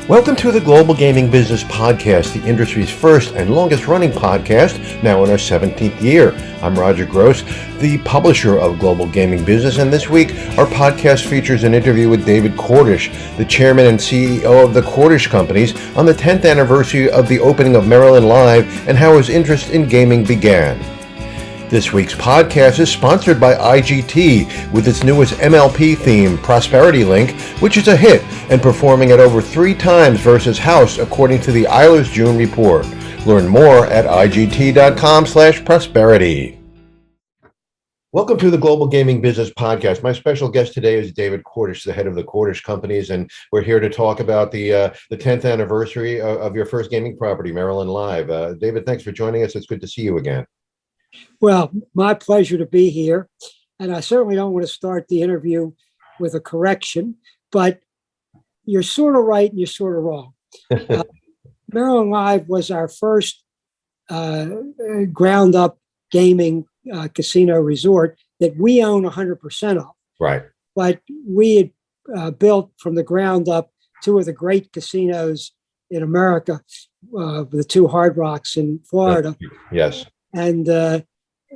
Welcome to the Global Gaming Business Podcast, the industry's first and longest running podcast, now in our 17th year. I'm Roger Gross, the publisher of Global Gaming Business, and this week our podcast features an interview with David Cordish, the chairman and CEO of the Cordish Companies, on the 10th anniversary of the opening of Maryland Live and how his interest in gaming began. This week's podcast is sponsored by IGT with its newest MLP theme, Prosperity Link, which is a hit and performing at over 3 times versus House, according to the Eilers June report. Learn more at igt.com/prosperity. Welcome to the Global Gaming Business Podcast. My special guest today is David Cordish, the head of the Cordish Companies, and we're here to talk about the 10th anniversary of your first gaming property, Maryland Live. David, thanks for joining us. It's good to see you again. Well, my pleasure to be here. And I certainly don't want to start the interview with a correction, but you're sort of right and you're sort of wrong. Maryland Live was our first ground up gaming casino resort that we own 100% of. Right. But we had built from the ground up 2 of the great casinos in America, the 2 Hard Rocks in Florida. Yes. And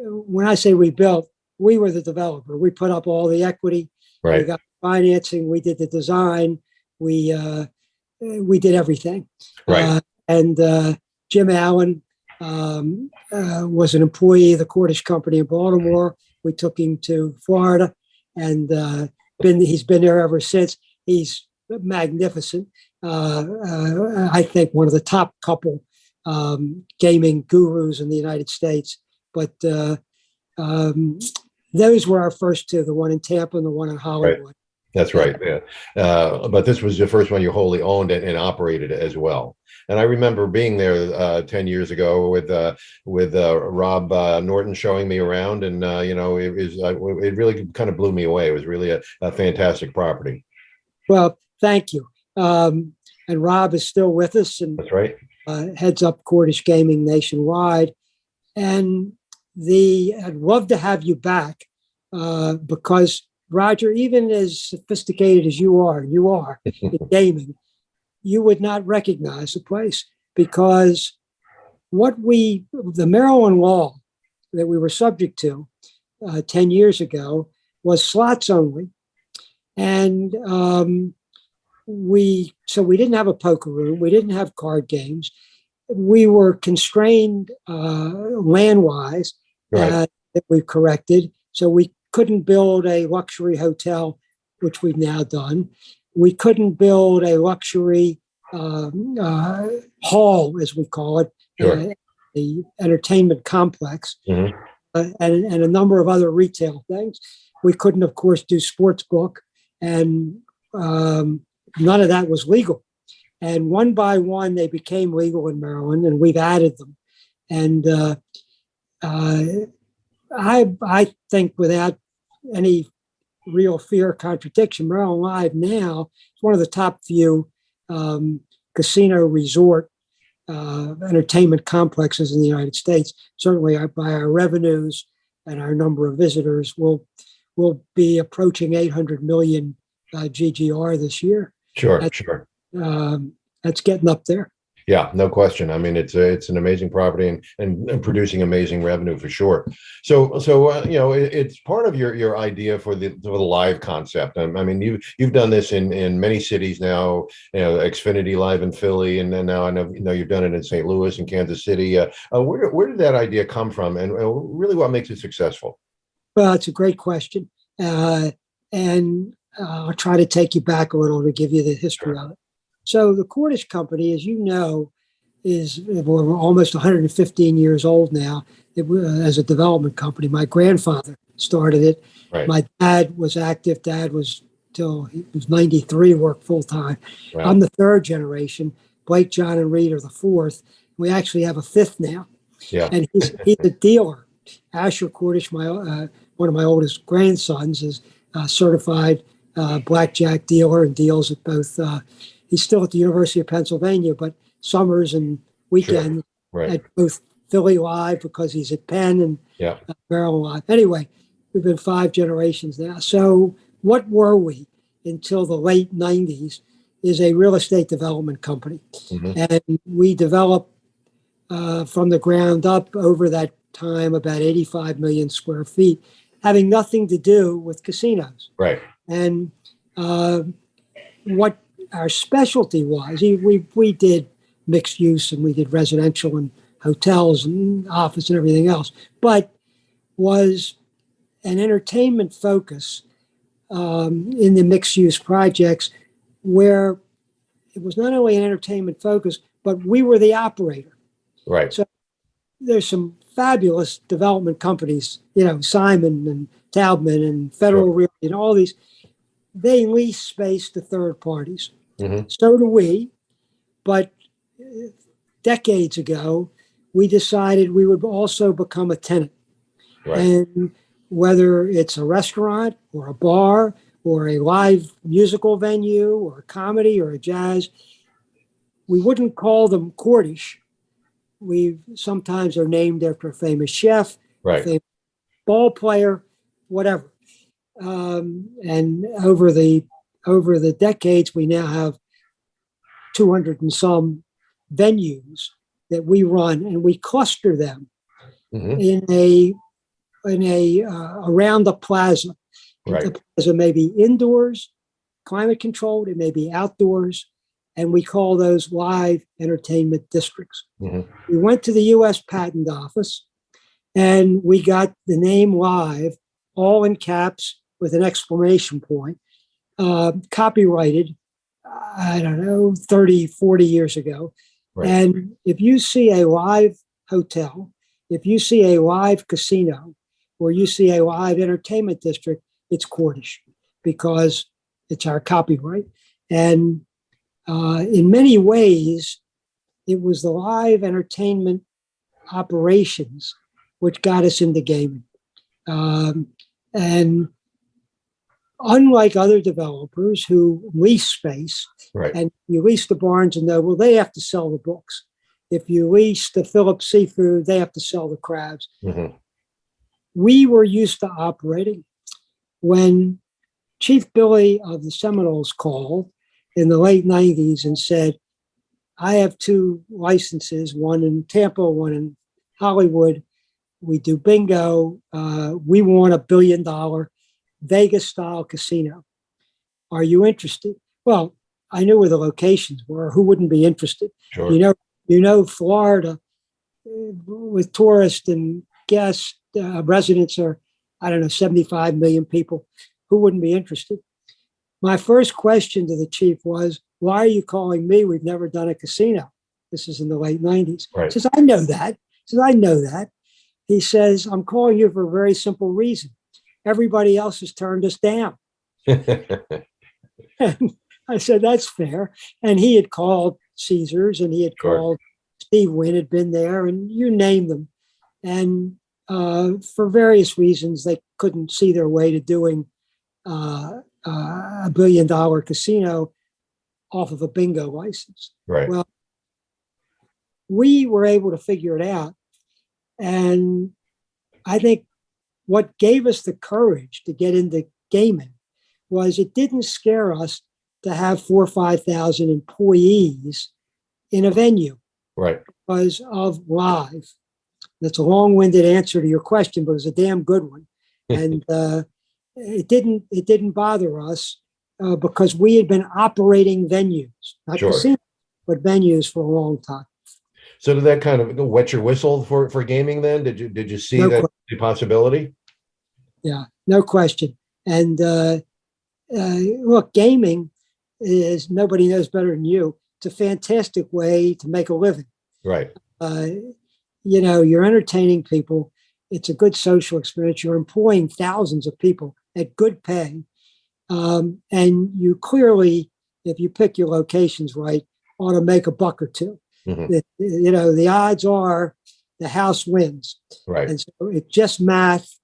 when I say we built, we were the developer. We put up all the equity. Right. We got financing. We did the design. We did everything. Right. And Jim Allen was an employee of the Cordish Company in Baltimore. We took him to Florida, and he's been there ever since. He's magnificent. I think one of the top couple gaming gurus in the United States. But those were our first 2, the one in Tampa and the one in Hollywood. Right. That's right. Yeah. But this was the first one you wholly owned and operated as well. And I remember being there 10 years ago with Rob Norton showing me around, and it really kind of blew me away. It was really a fantastic property. Well, thank you. And Rob is still with us, and that's right. Heads up Cordish Gaming nationwide. And I'd love to have you back because, Roger, even as sophisticated as you are in gaming, you would not recognize the place, because the Maryland law that we were subject to 10 years ago was slots only. And we didn't have a poker room. We didn't have card games. We were constrained land-wise, right, that we've corrected. So we couldn't build a luxury hotel, which we've now done. We couldn't build a luxury hall, as we call it, sure, the entertainment complex, mm-hmm, and a number of other retail things. We couldn't, of course, do sports book, and none of that was legal. And one by one, they became legal in Maryland, and we've added them. And I think, without any real fear of contradiction, Maryland Live now is one of the top few casino resort entertainment complexes in the United States. Certainly, by our revenues and our number of visitors, we'll be approaching 800 million GGR this year. Sure. That's getting up there. Yeah, no question. I mean, it's an amazing property and producing amazing revenue for sure. So it's part of your idea for the live concept. I mean, you've done this in many cities now. Xfinity Live in Philly, and then now I know you've done it in St. Louis and Kansas City. Where did that idea come from, and really what makes it successful? Well, it's a great question, and I'll try to take you back a little to give you the history of it. So the Cordish Company, as you know, we're almost 115 years old now. As a development company. My grandfather started it. Right. My dad was active. Dad was till he was 93, worked full time. Wow. I'm the 3rd generation. Blake, John, and Reed are the 4th. We actually have a 5th now. Yeah. And he's a dealer. Asher Cordish, one of my oldest grandsons, is a certified blackjack dealer and deals at both. He's still at the University of Pennsylvania, but summers and weekends, sure, right, at both Philly Live, because he's at Penn, and Maryland Live. Anyway, we've been 5 generations now. So what were we until the late 90s? is a real estate development company. Mm-hmm. And we developed from the ground up over that time about 85 million square feet, having nothing to do with casinos. Right. And what our specialty was, we did mixed use and we did residential and hotels and office and everything else, but was an entertainment focus in the mixed use projects, where it was not only an entertainment focus, but we were the operator. Right. So there's some fabulous development companies, Simon and Taubman and Federal Sure. Realty and all these. They lease space to third parties. Mm-hmm. So do we. But decades ago, we decided we would also become a tenant. Right. And whether it's a restaurant or a bar or a live musical venue or a comedy or a jazz, we wouldn't call them Cordish. We sometimes are named after a famous chef, Right. a famous ball player, whatever. And over the decades, we now have 200 and some venues that we run, and we cluster them Mm-hmm. around the plaza. Right. The plaza may be indoors, climate controlled, it may be outdoors, and we call those live entertainment districts. Mm-hmm. We went to the U.S. Patent Office and we got the name live, all in caps with an exclamation point, copyrighted, 30, 40 years ago. Right. And if you see a live hotel, if you see a live casino, or you see a live entertainment district, it's Cordish, because it's our copyright. And in many ways, it was the live entertainment operations which got us into gaming. And unlike other developers who lease space, Right. and you lease the Barnes and Noble, they have to sell the books. If you lease the Phillips Seafood, they have to sell the crabs. Mm-hmm. We were used to operating. When Chief Billy of the Seminoles called in the late 90s and said, I have 2 licenses, one in Tampa, one in Hollywood. We do bingo. We want $1 billion Vegas style casino. Are you interested? Well, I knew where the locations were. Who wouldn't be interested? Sure. You know, Florida with tourists and guests, residents are, 75 million people. Who wouldn't be interested? My first question to the chief was, why are you calling me? We've never done a casino. This is in the late 90s. Right. He says, I know that. I know that. He says, I'm calling you for a very simple reason. Everybody else has turned us down. And I said, that's fair. And he had called Caesars, and he had Sure. called Steve Wynn, had been there, and you name them. And for various reasons, they couldn't see their way to doing a $1 billion casino off of a bingo license. Right. Well, we were able to figure it out. And I think what gave us the courage to get into gaming was it didn't scare us to have 4,000 or 5,000 employees in a venue. Right. Because of live. That's a long-winded answer to your question, but it was a damn good one. And it didn't bother us because we had been operating venues, not Sure. casinos, but venues for a long time. So did that kind of wet your whistle for gaming then? Did you see No that the possibility? Yeah, no question. And look, gaming is, nobody knows better than you. It's a fantastic way to make a living. Right. You're entertaining people. It's a good social experience. You're employing thousands of people at good pay. And you clearly, if you pick your locations right, ought to make $1 or $2. Mm-hmm. The odds are the house wins. Right. And so it's just math,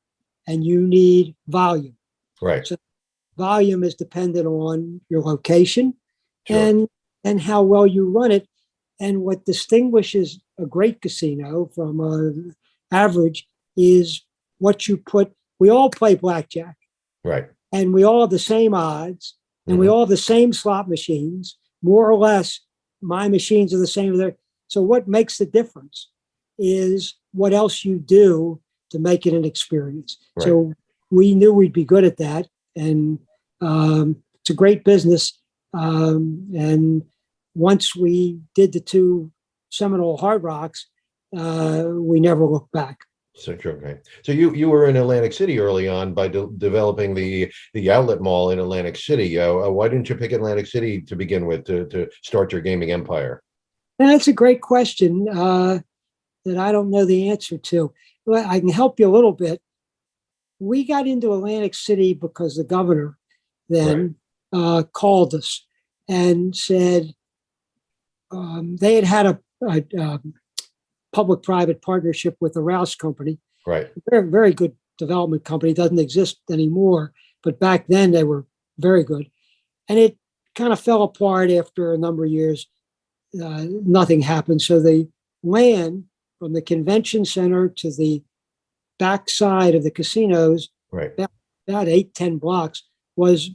and you need volume. Right. So volume is dependent on your location. Sure. and how well you run it. And what distinguishes a great casino from an average is what you put. We all play blackjack, Right. and we all have the same odds, and we Mhm. all have the same slot machines, more or less, my machines are the same as theirs. So what makes the difference is what else you do to make it an experience. Right. So we knew we'd be good at that. And it's a great business. And once we did the 2 Seminole Hard Rocks, we never looked back. So okay. So you were in Atlantic City early on by developing the outlet mall in Atlantic City. Why didn't you pick Atlantic City to begin with to start your gaming empire? That's a great question that I don't know the answer to. Well, I can help you a little bit. We got into Atlantic City because the governor then called us and said they had a public-private partnership with the Rouse Company. Right. Very, very good development company. Doesn't exist anymore, but back then they were very good. And it kind of fell apart after a number of years. Nothing happened. So the land from the convention center to the backside of the casinos, right, about 8-10 blocks, was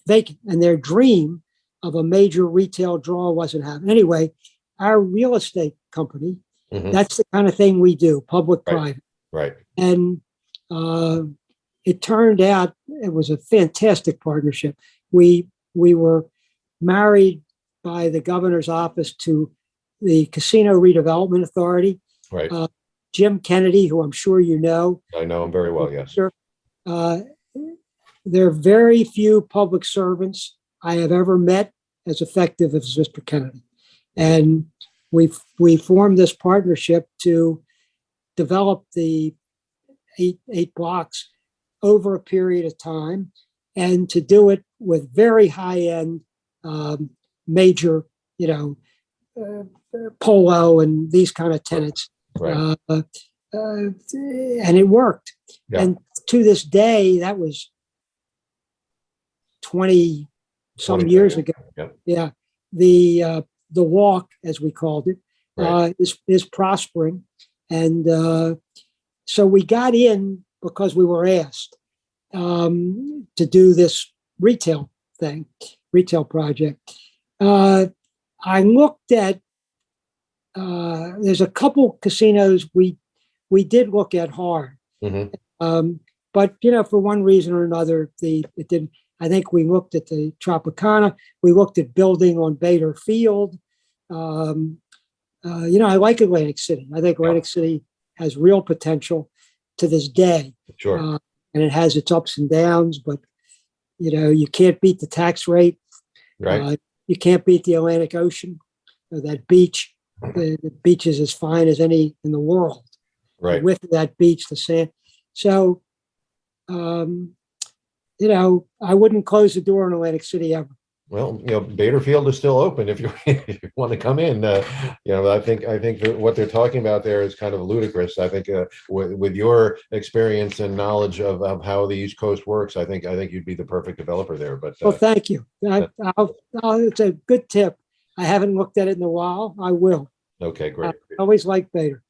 vacant. And their dream of a major retail draw wasn't happening. Anyway, our real estate company, that's the kind of thing we do, public-private. Right. And it turned out it was a fantastic partnership. We were married by the governor's office to the Casino Redevelopment Authority. Right. Jim Kennedy, who I'm sure you know. I know him very well, yes. There are very few public servants I have ever met as effective as Mr. Kennedy. And we formed this partnership to develop the eight blocks over a period of time, and to do it with very high-end major, Polo and these kind of tenants. Right. And it worked. Yeah. And to this day, that was 20 some years ago. Yeah. Yeah. The walk, as we called it, is prospering. And so we got in because we were asked to do this retail project. I looked at, there's a couple casinos we did look at hard. But, for one reason or another, it didn't. I think we looked at the Tropicana. We looked at building on Bader Field. I like Atlantic City. I think Atlantic City has real potential to this day. Sure. And it has its ups and downs, but, you can't beat the tax rate. Right. You can't beat the Atlantic Ocean, that beach. The beach is as fine as any in the world. Right. With that beach, the sand. So, I wouldn't close the door in Atlantic City ever. Well, Bader Field is still open if you want to come in. I think that what they're talking about there is kind of ludicrous. I think with your experience and knowledge of how the East Coast works, I think you'd be the perfect developer there. But well, thank you. It's a good tip. I haven't looked at it in a while. I will. Okay, great. I always like Bader.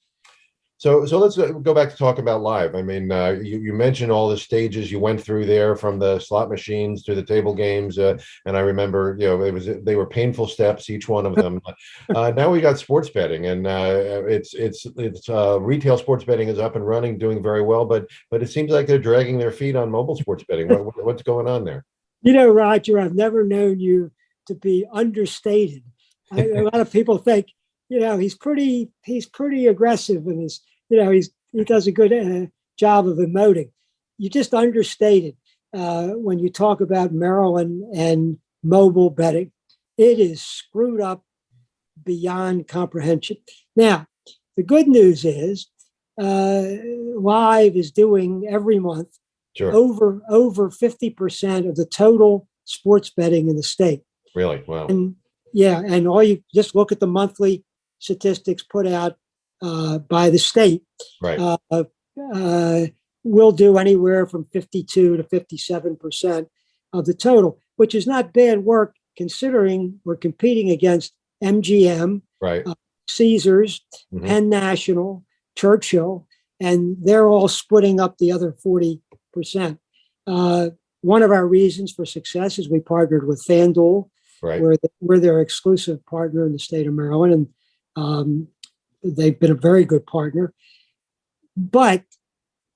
So let's go back to talk about live. I mean, you mentioned all the stages you went through there, from the slot machines to the table games, and I remember, they were painful steps, each one of them. Now we got sports betting, and it's retail sports betting is up and running, doing very well, but it seems like they're dragging their feet on mobile sports betting. What's going on there? Roger, I've never known you to be understated. A lot of people think, he's pretty aggressive, and he does a good job of emoting. You just understated when you talk about Maryland and mobile betting. It is screwed up beyond comprehension. Now, the good news is Live is doing every month over 50% of the total sports betting in the state. Really? Wow. And all you just look at the monthly statistics put out by the state. Right. We'll do anywhere from 52 to 57% of the total, which is not bad work considering we're competing against MGM, right, Caesars, Penn National, Churchill, and they're all splitting up the other 40%. One of our reasons for success is we partnered with FanDuel. Right. we're their exclusive partner in the state of Maryland, and they've been a very good partner. But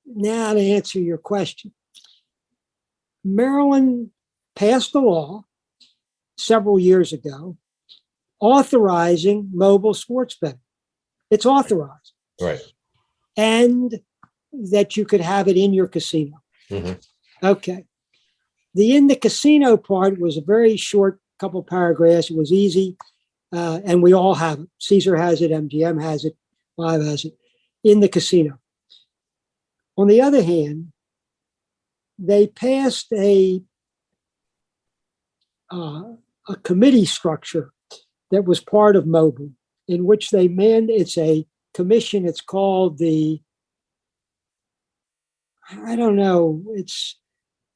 now to answer your question, Maryland passed a law several years ago authorizing mobile sports betting. It's authorized. Right. And that you could have it in your casino. Mm-hmm. Okay. The in the casino part was a very short couple paragraphs. It was easy. And we all have it. Caesar has it. MGM has it. Live has it. In the casino. On the other hand, they passed a committee structure that was part of mobile, in which it's a commission. It's called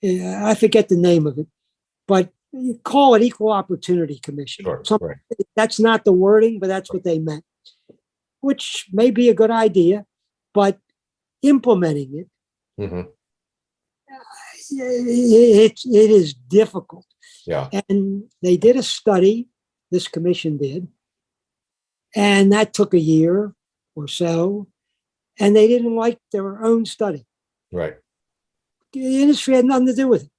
I forget the name of it, but you call it Equal Opportunity Commission. Sure, right. That's not the wording, but that's what they meant, which may be a good idea, but implementing it, Mm-hmm. it is difficult. Yeah. And they did a study, this commission did, and that took a year or so, and they didn't like their own study. Right. The industry had nothing to do with it.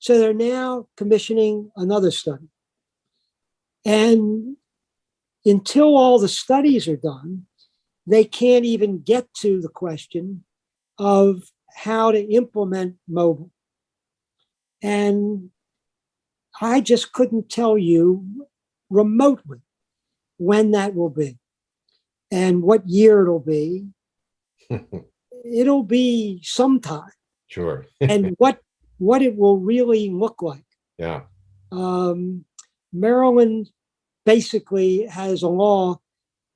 So they're now commissioning another study. And until all the studies are done, they can't even get to the question of how to implement mobile. And I just couldn't tell you remotely when that will be and what year it'll be. It'll be sometime. Sure. And what it will really look like. Yeah. Maryland basically has a law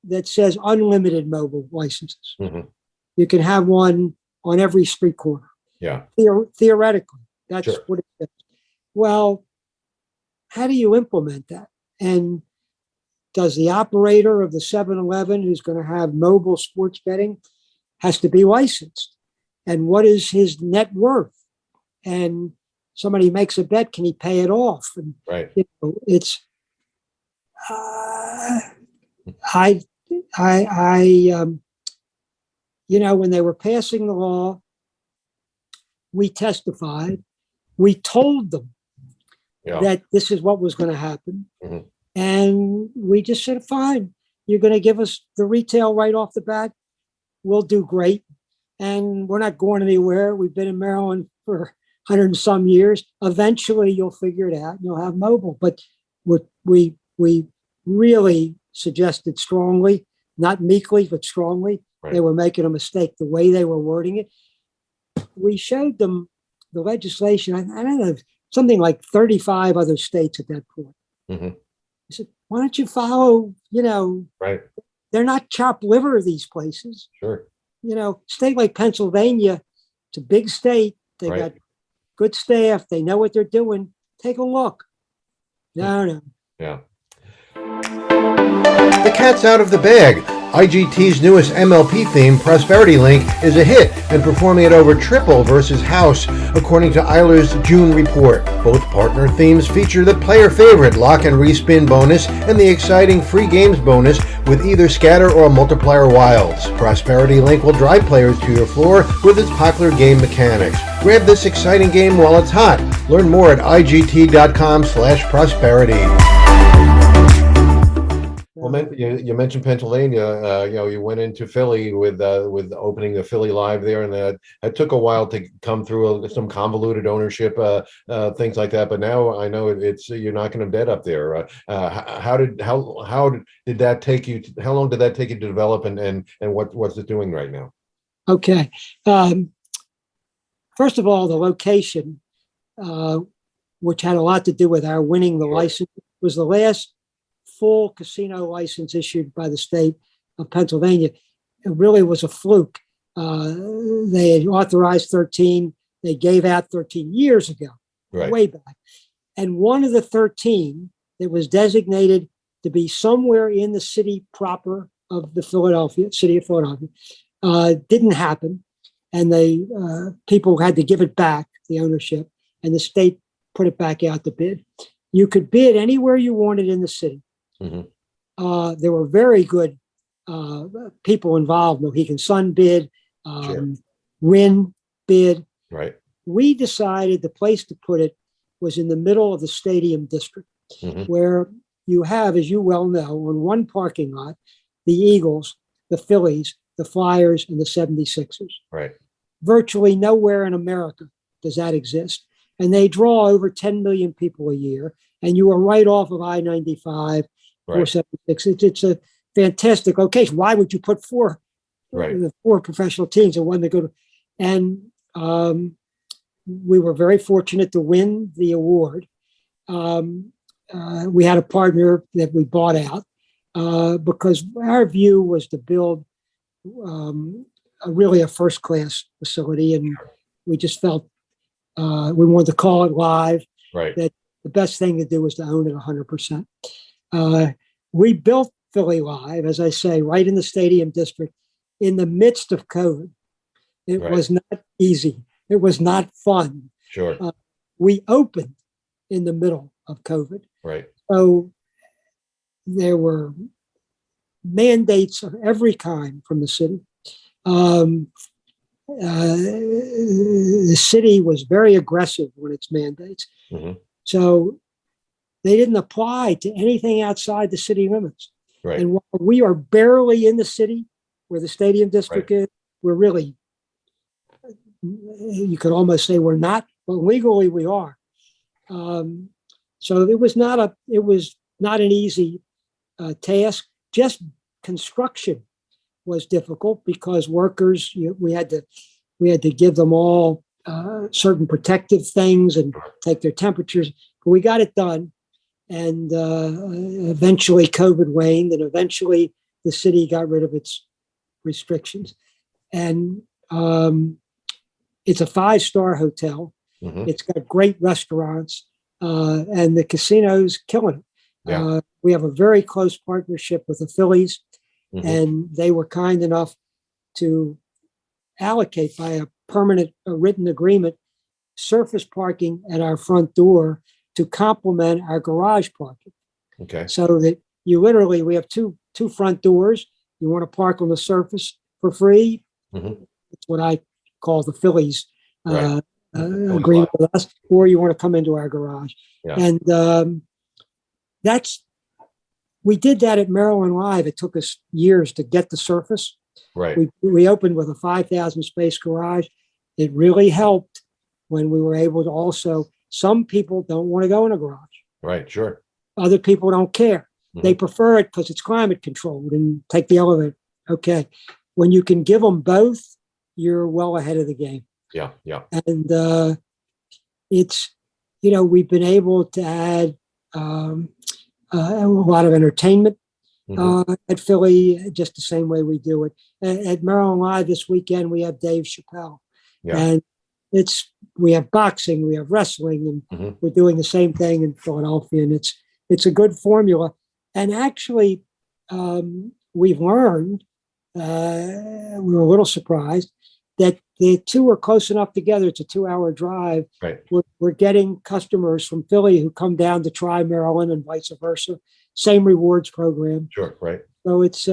that says unlimited mobile licenses. Mm-hmm. You can have one on every street corner. Yeah. Theoretically, that's Sure. what it is. Well, how do you implement that? And does the operator of the 7-Eleven who's going to have mobile sports betting has to be licensed? And what is his net worth? And somebody makes a bet, can he pay it off? And Right. It's when they were passing the law, we testified. We told them that this is what was going to happen. Mm-hmm. And we just said, fine, you're going to give us the retail right off the bat. We'll do great. And we're not going anywhere. We've been in Maryland for 100 and some years. Eventually you'll figure it out and you'll have mobile. But we really suggested strongly, not meekly, but strongly, they were making a mistake the way they were wording it. We showed them the legislation. I don't know, something like 35 other states at that point. Mm-hmm. I said, why don't you follow, Right. They're not chopped liver, these places. Sure. State like Pennsylvania, it's a big state. They got good staff. They know what they're doing. Take a look. No. Yeah. The cat's out of the bag. IGT's newest MLP theme, Prosperity Link, is a hit and performing at over triple versus House, according to Eiler's June report. Both partner themes feature the player favorite lock and respin bonus and the exciting free games bonus with either scatter or multiplier wilds. Prosperity Link will drive players to your floor with its popular game mechanics. Grab this exciting game while it's hot. Learn more at IGT.com/prosperity. Well, you mentioned Pennsylvania. You went into Philly with opening the Philly Live there, and that took a while to come through some convoluted ownership, things like that. But now I know it's you're not going to bet up there. How did that take you? How long did that take you to develop, and what's it doing right now? Okay, first of all, the location, which had a lot to do with our winning the license, was the last full casino license issued by the state of Pennsylvania. It really was a fluke. They had authorized 13. They gave out 13 years ago, way back. And one of the 13 that was designated to be somewhere in the city proper of the city of Philadelphia, didn't happen. And people had to give it back, the ownership, and the state put it back out to bid. You could bid anywhere you wanted in the city. There were very good people involved. Mohegan Sun bid, Wynn bid. Right. We decided the place to put it was in the middle of the stadium district, where you have, as you well know, on one parking lot, the Eagles, the Phillies, the Flyers, and the 76ers. Right. Virtually nowhere in America does that exist. And they draw over 10 million people a year. And you are right off of I-95, 476. It's a fantastic location. Why would you put four professional teams and one that go to? And we were very fortunate to win the award. We had a partner that we bought out because our view was to build really a first-class facility, and we just felt we wanted to call it live. Right. That the best thing to do was to own it 100%. We built Philly Live, as I say, right in the stadium district, in the midst of COVID. It was not easy. It was not fun. Sure. We opened in the middle of COVID. Right. So there were mandates of every kind from the city. The city was very aggressive with its mandates. So they didn't apply to anything outside the city limits. Right. And while we are barely in the city where the stadium district is, we're really, you could almost say we're not, but legally we are. So it was not an easy task. Just construction was difficult because workers, we had to give them all certain protective things and take their temperatures. But we got it done, and eventually COVID waned, and eventually the city got rid of its restrictions. And it's a 5-star hotel. It's got great restaurants, and the casino's killing it. Yeah. We have a very close partnership with the Phillies, and they were kind enough to allocate by a permanent written agreement surface parking at our front door to complement our garage parking. Okay. So that we have two front doors. You want to park on the surface for free. It's what I call the Phillies agreement with us, or you want to come into our garage. Yeah. And we did that at Maryland Live. It took us years to get the surface. Right. We opened with a 5,000 space garage. It really helped when we were able to also, some people don't want to go in a garage. Right. Sure. Other people don't care. They prefer it because it's climate controlled and take the elevator. Okay. When you can give them both, you're well ahead of the game. Yeah. Yeah. And it's, we've been able to add a lot of entertainment at Philly, just the same way we do it. At Maryland Live this weekend, we have Dave Chappelle. Yeah. And we have boxing, we have wrestling, and we're doing the same thing in Philadelphia. And it's a good formula. And actually, we've learned, we were a little surprised, that the two are close enough together. It's a 2-hour drive. Right. We're getting customers from Philly who come down to try Maryland and vice versa. Same rewards program. Sure. Right. So it's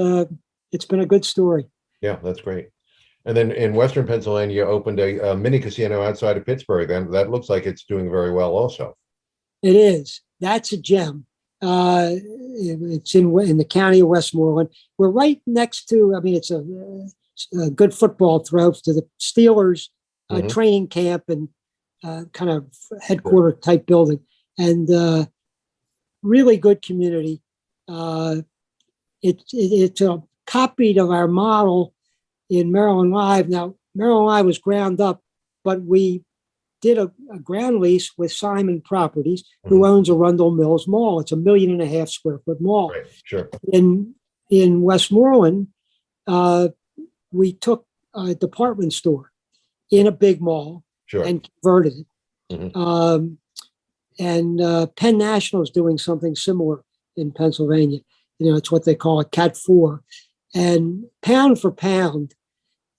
been a good story. Yeah, that's great. And then in Western Pennsylvania, you opened a mini casino outside of Pittsburgh. Then that looks like it's doing very well also. It is. That's a gem. It's in the county of Westmoreland. We're right next to, it's a good football throw to the Steelers training camp and kind of headquarter type building, and really good community. It's a copy of our model in Maryland Live. Now, Maryland Live was ground up, but we did a ground lease with Simon Properties, who owns Arundel Mills Mall. It's a 1.5 million square foot mall. Right. Sure. In Westmoreland, we took a department store in a big mall and converted it. And Penn National is doing something similar in Pennsylvania. It's what they call a Cat 4. And pound for pound,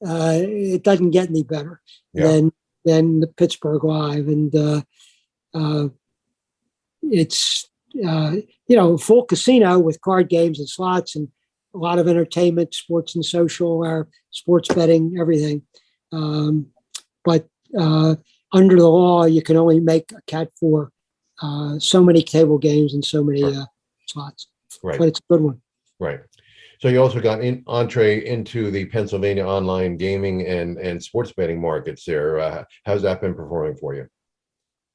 it doesn't get any better than the Pittsburgh Live. And it's full casino with card games and slots and a lot of entertainment, sports and social, or sports betting, everything. But under the law, you can only make a cat for so many table games and so many slots. Right. But it's a good one. Right. So you also got entree into the Pennsylvania online gaming and sports betting markets there. How's that been performing for you?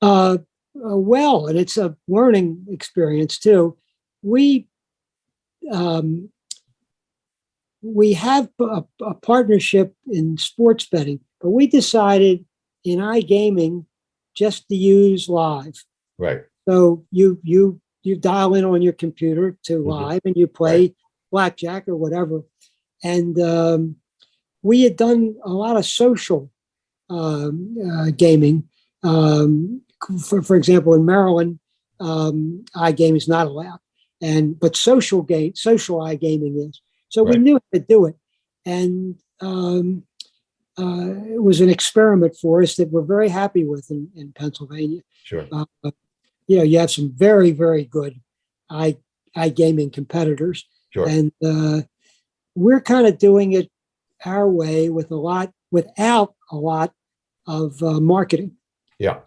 Well, and it's a learning experience too. We have a partnership in sports betting, but we decided in iGaming just to use live. Right. So you dial in on your computer to live and you play blackjack or whatever. And we had done a lot of social gaming. For example, in Maryland, iGaming is not allowed, but social iGaming is. So we knew how to do it, and it was an experiment for us that we're very happy with in Pennsylvania. Sure. You have some very, very good iGaming competitors. Sure. And we're kind of doing it our way without a lot of marketing. Yeah.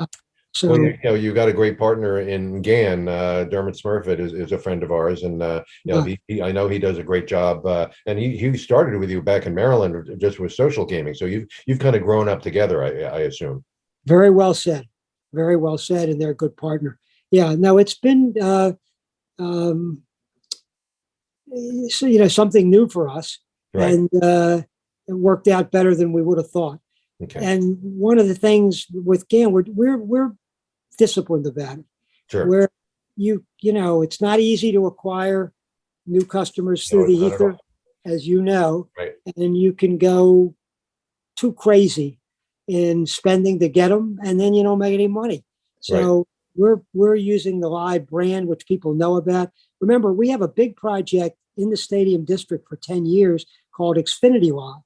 So well, you got a great partner in GAN. Dermot Smurfett is a friend of ours, and I know he does a great job. And he started with you back in Maryland just with social gaming. So you've kind of grown up together, I assume. Very well said. Very well said, and they're a good partner. Yeah. No, it's been something new for us, and it worked out better than we would have thought. Okay. And one of the things with GAN, we're disciplined about it. Sure. Where it's not easy to acquire new customers through the ether, as you know, right. And you can go too crazy in spending to get them, and then you don't make any money. So we're using the live brand, which people know about. Remember, we have a big project in the Stadium District for 10 years called Xfinity Live.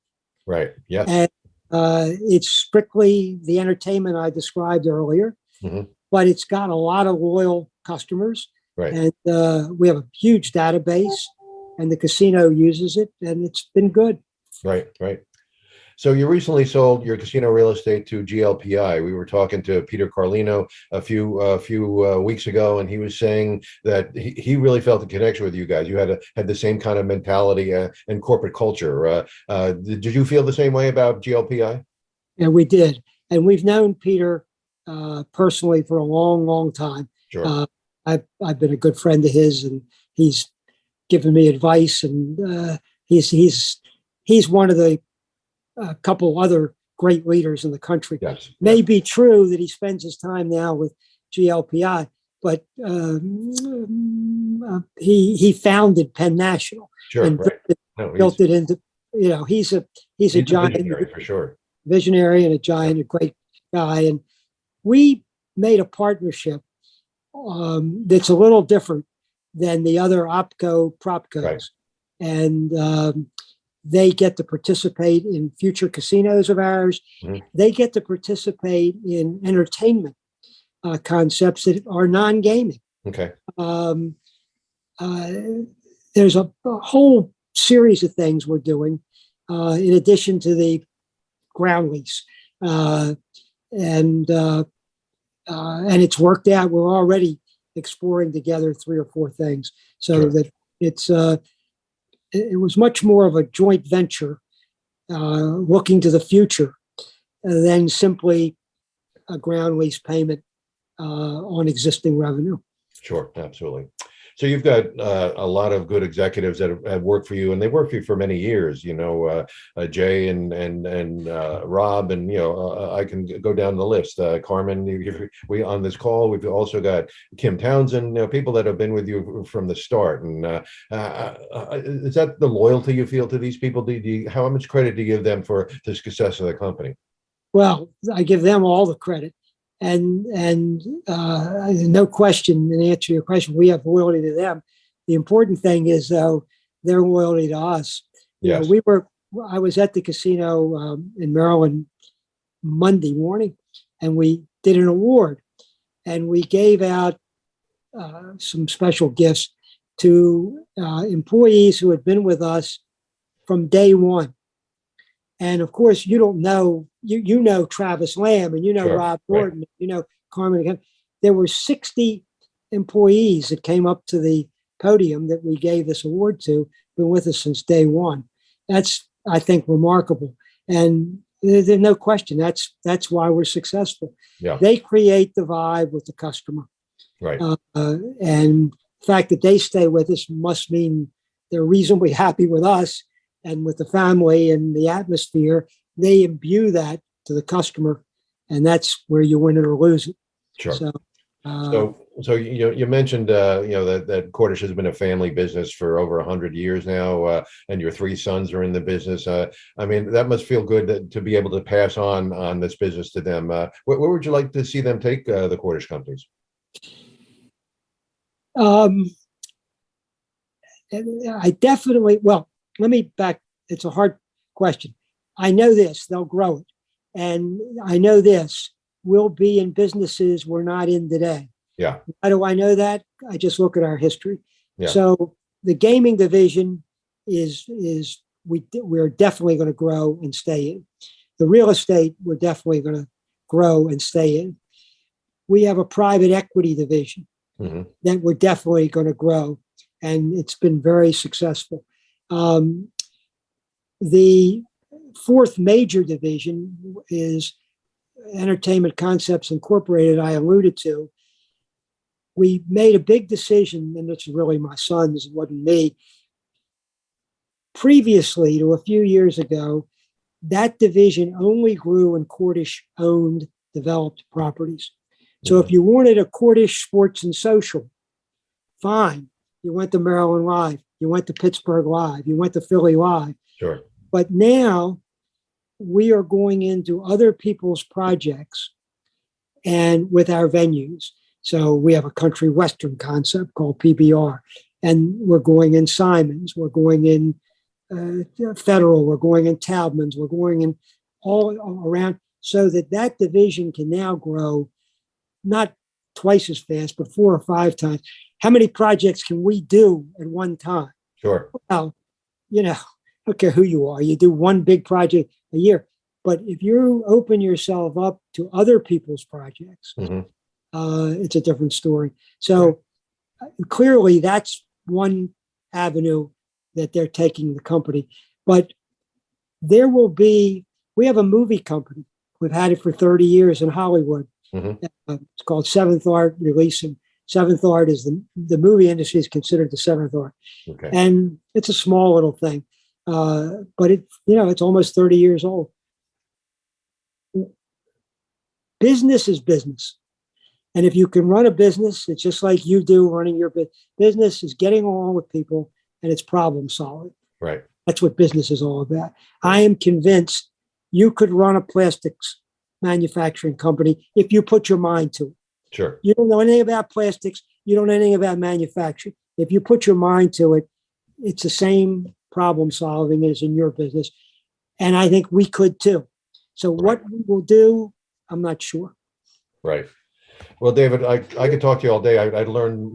Right. Yes. And it's strictly the entertainment I described earlier, but it's got a lot of loyal customers. Right. And we have a huge database, and the casino uses it, and it's been good. Right. Right. So you recently sold your casino real estate to GLPI. We were talking to Peter Carlino a few weeks ago, and he was saying that he really felt a connection with you guys. You had the same kind of mentality and corporate culture. Did you feel the same way about GLPI? Yeah, we did, and we've known Peter personally for a long, long time. Sure. I've been a good friend of his, and he's given me advice, and he's one of the a couple other great leaders in the country. Yes. May be true that he spends his time now with GLPI, but he founded Penn National. Sure. And built it into, he's a giant visionary, for sure. Visionary and a great guy. And we made a partnership that's a little different than the other propcos. Right. And they get to participate in future casinos of ours. They get to participate in entertainment concepts that are non-gaming. Okay. There's a whole series of things we're doing in addition to the ground lease. And it's worked out. We're already exploring together 3 or 4 things, so that it was much more of a joint venture looking to the future than simply a ground lease payment on existing revenue. Sure, absolutely. So you've got a lot of good executives that have worked for you, and they worked for you for many years. Jay and Rob, and I can go down the list. Carmen, we on this call. We've also got Kim Townsend. People that have been with you from the start. And is that the loyalty you feel to these people? How much credit do you give them for the success of the company? Well, I give them all the credit. And no question, in answer to your question, we have loyalty to them. The important thing is, though, their loyalty to us. Yes. I was at the casino in Maryland Monday morning, and we did an award, and we gave out some special gifts to employees who had been with us from day one. And of course, you don't know, you know Travis Lamb, and you know Sure, Rob right. Gordon, you know Carmen. There were 60 employees that came up to the podium that we gave this award to, been with us since day one. That's, I think, remarkable. And there's no question, that's why we're successful. Yeah. They create the vibe with the customer. Right. And the fact that they stay with us must mean they're reasonably happy with us and with the family and the atmosphere. They imbue that to the customer, and that's where you win it or lose it. Sure. So, You mentioned that Cordish has been a family business for over 100 years now, and your three sons are in the business. I mean, that must feel good to be able to pass on this business to them. Where would you like to see them take the Cordish Companies? I definitely, well, let me back. It's a hard question. I know this, they'll grow it. And I know this, we'll be in businesses we're not in today. Yeah. How do I know that? I just look at our history. Yeah. So the gaming division we're definitely going to grow and stay in. The real estate, we're definitely going to grow and stay in. We have a private equity division that we're definitely going to grow, and it's been very successful. The fourth major division is Entertainment Concepts Incorporated, I alluded to. We made a big decision, and it's really my sons, it wasn't me. Previously, to a few years ago, that division only grew in Cordish-owned developed properties. So if you wanted a Cordish Sports and Social, fine. You went to Maryland Live, you went to Pittsburgh Live, you went to Philly Live. Sure. But now we are going into other people's projects and with our venues. So we have a country western concept called PBR, and we're going in Simons, we're going in Federal, we're going in Taubman's, we're going in all around, so that division can now grow not twice as fast, but 4 or 5 times. How many projects can we do at one time? Sure. Well, I don't care who you are, you do one big project a year. But if you open yourself up to other people's projects, it's a different story. So clearly that's one avenue that they're taking the company. But we have a movie company. We've had it for 30 years in Hollywood. It's called Seventh Art Releasing. Seventh Art is the movie industry is considered the seventh art. Okay. And it's a small little thing. But it's almost 30 years old. Business is business. And if you can run a business, it's just like you do running your business is getting along with people and it's problem solving. Right. That's what business is all about. I am convinced you could run a plastics manufacturing company if you put your mind to it. Sure. You don't know anything about plastics. You don't know anything about manufacturing. If you put your mind to it, it's the same problem solving as in your business. And I think we could too. So what we will do, I'm not sure. Right. Well, David, I could talk to you all day. I'd learn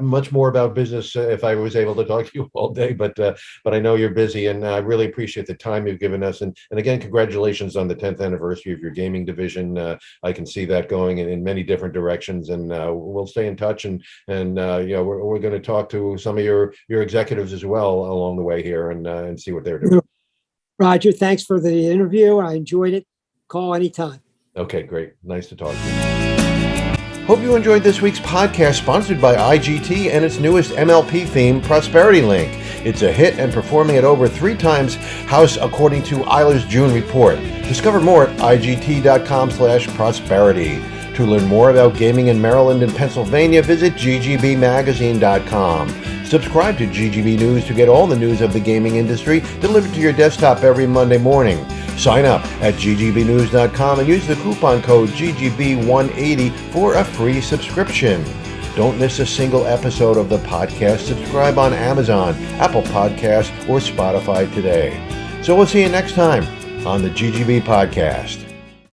much more about business if I was able to talk to you all day. But I know you're busy, and I really appreciate the time you've given us. And again, congratulations on the 10th anniversary of your gaming division. I can see that going in many different directions, and we'll stay in touch. And we're going to talk to some of your executives as well along the way here, and see what they're doing. Roger, thanks for the interview. I enjoyed it. Call anytime. Okay, great. Nice to talk to you. Hope you enjoyed this week's podcast, sponsored by IGT and its newest MLP theme, Prosperity Link. It's a hit and performing at over 3 times house according to Eilers June report. Discover more at IGT.com/prosperity. To learn more about gaming in Maryland and Pennsylvania, visit ggbmagazine.com. Subscribe to GGB News to get all the news of the gaming industry delivered to your desktop every Monday morning. Sign up at ggbnews.com and use the coupon code GGB180 for a free subscription. Don't miss a single episode of the podcast. Subscribe on Amazon, Apple Podcasts, or Spotify today. So we'll see you next time on the GGB Podcast.